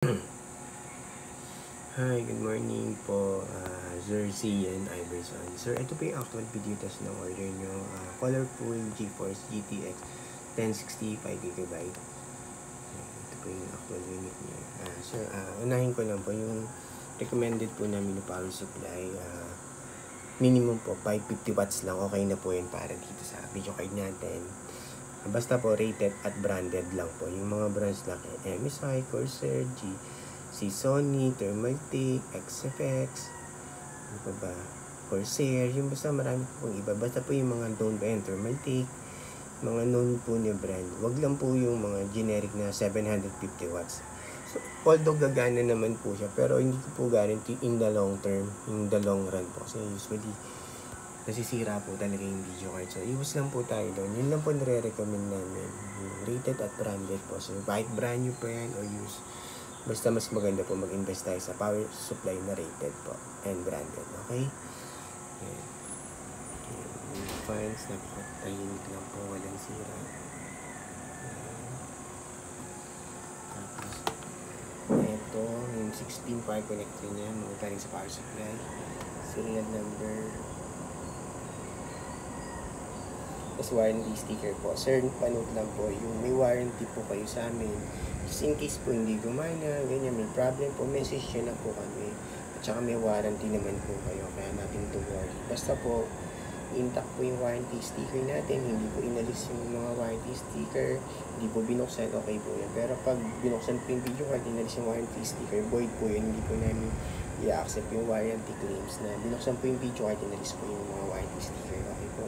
Hi, good morning po, Sir Cian Iverson. Sir, ito po yung actual video test ng order nyo. Colorful GeForce GTX 1060 5GB. Ito po yung actual unit niya. Sir, unahin ko lang po yung recommended po namin na power supply. Minimum po 550 watts lang. Okay na po yun para dito sa video card natin. Basta po rated at branded lang po. Yung mga brands lang MSI, Corsair, Sony, Thermaltake, XFX, ano pa ba? Corsair, yung basta marami pong iba. Basta po yung mga known brand, Thermaltake, mga known po na brand. Wag lang po yung mga generic na 750 watts. So, although gagana naman po siya, pero hindi ko po guarantee in the long term, in the long run po. Kasi usually, nasisira po talaga yung video card. So, iwas lang po tayo doon. Yun lang po nire-recommend namin. Yung rated at branded po. So, kahit brand new pa yan o use, basta mas maganda po mag-invest tayo sa power supply na rated po and branded. Okay? Ayan. Yung fans, napakatahimik lang po. Walang sira. Ayan. Tapos, ito, yung 16 power connector niya. Mga sa power supply. Serial number. Tapos warranty sticker po. Sir, panood lang po, yung may warranty po kayo sa amin. Just in case po hindi gumana, ganyan, may problem po, message nyo na po kami. At saka may warranty naman po kayo, kaya natin to worry. Basta po, intact po yung warranty sticker natin, hindi po inalis yung mga warranty sticker, hindi po binuksan, okay po yan. Pero pag binuksan po yung video card, inalis yung warranty sticker, void po yun, hindi po namin i-accept yung warranty claims na binuksan po yung video card, inalis po yung mga warranty sticker, okay po.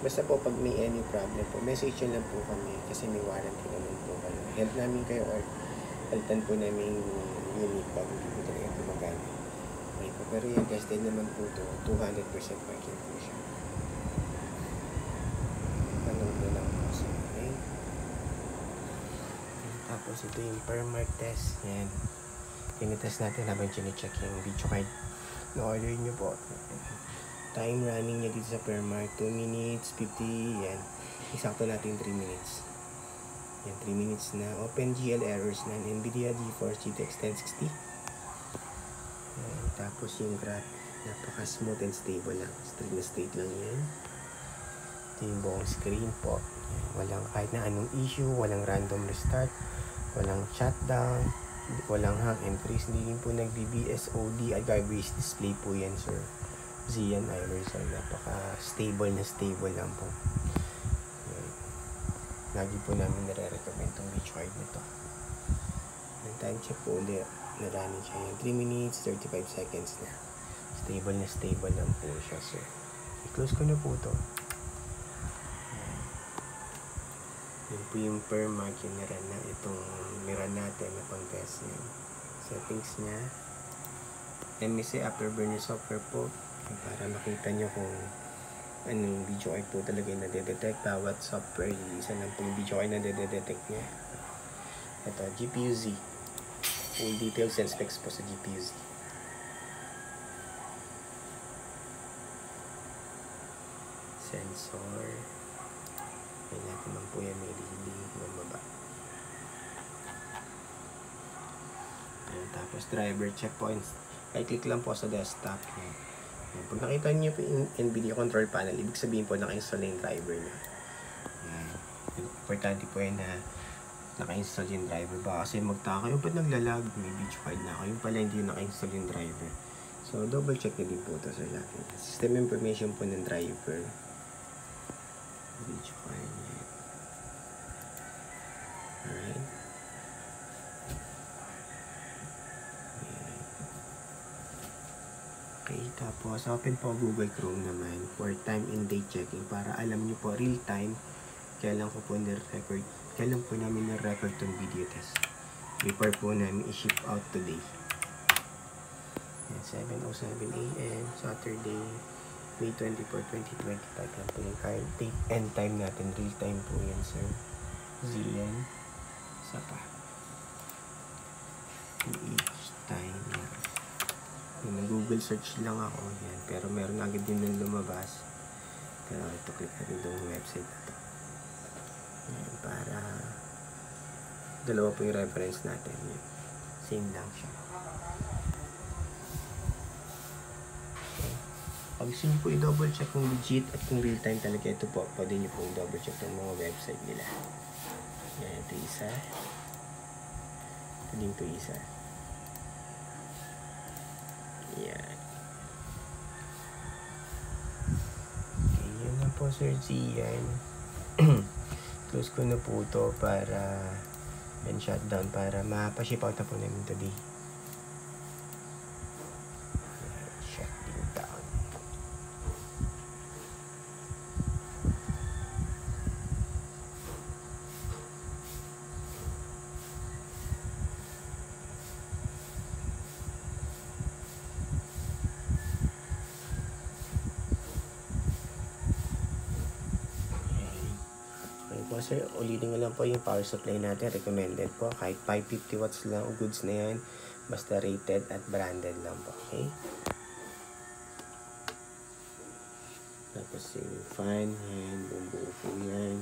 Basta po pag may any problem po, message nyo lang po kami kasi may warranty naman po kayo. Help namin kayo or palitan po namin unit pag hindi po talaga gumagana. Okay po, pero yung tested naman po to, 200% working po siya. Panood na lang po siya, okay? Tapos ito yung per mark test. Yan. Tinitest natin habang chine-check yung video card na order nyo po. Time running niya dito sa per mark 2 minutes 50. Yan, eksakto natin 3 minutes. Yan, 3 minutes na. OpenGL errors na NVIDIA GeForce GTX 1060. Yan, tapos yung graph napaka smooth and stable lang, straight na straight lang yan. Ito yung buong screen po. Yan, walang kahit na anong issue, walang random restart, walang shutdown, walang hang and freeze. Hindi rin po nag-BBSOD at garbage display po yan, sir. Cian Iverson, napaka-stable na stable lang po. Lagi po namin nare-recommend itong video card nito. Yung time check po ulit, narani siya yung 3 minutes 35 seconds na. Stable lang po siya, sir. I-close ko na po ito. Yun po yung per mark yung niran na itong niran natin na pang-test yan. Settings niya. MSI Afterburner software po. Para makita nyo kung anong video card po talaga yung nade-detect. Bawat software, isa lang po yung video card na nade-detect niya. Ito, GPU-Z. Full details and specs po sa GPU-Z. Sensor. May natin man po yan, may reading bumaba. Tapos driver checkpoints. I-click lang po sa desktop. Pag nakita niyo po yung NVIDIA control panel, ibig sabihin po naka-install na yung driver na. Importante po yan na naka-install yung driver. Baka kasi magtaka kayo, ba't naglalag? May video card na ako. Yung pala hindi yung naka-install yung driver. So, double check na din po ito sa natin. System information po ng driver. Video card niya. Alright. Okay, tapos open po Google Chrome naman for time and date checking para alam nyo po real time kailan ko po na-record, kailan po namin na-record tong video test before po namin i-ship out today. 7:07 AM Saturday, May 24, 2025 yan po yung date and time natin, real time po yan, sir. Cian Sapa time na Google search lang ako yan, pero meron agad din nang lumabas. Pero ito, click natin itong website na ito yan, para dalawa po yung reference natin yan. Same lang siya. Okay. Pag gusto nyo po i-double check kung legit at kung real time talaga ito po, pwede nyo po i-double check ng mga website nila. Yan, ito isa. Ito din po isa. Yan. Okay, yun na po Sir Zian. Close ko na po ito para and shutdown para mapaship out na po namin today. Shutting down. Po sir, ulitin ko lang po yung power supply natin. Recommended po. Kahit 550 watts lang o goods na yan. Basta rated at branded lang po. Okay? Tapos yung fan. Yan. Buo po yan.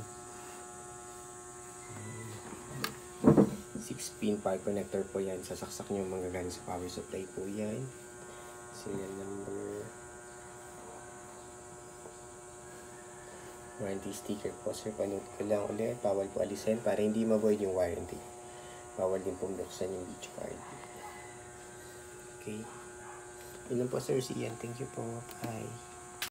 6-pin power connector po yan. Sasaksak nyo manggagana sa power supply po yan. Serial number. Warranty sticker po sir, panood ko lang ulit, bawal po alisin para hindi ma-void yung warranty. Bawal din pong buksan yung video card. Okay. Yun lang po sir, Zian. Thank you po. Bye.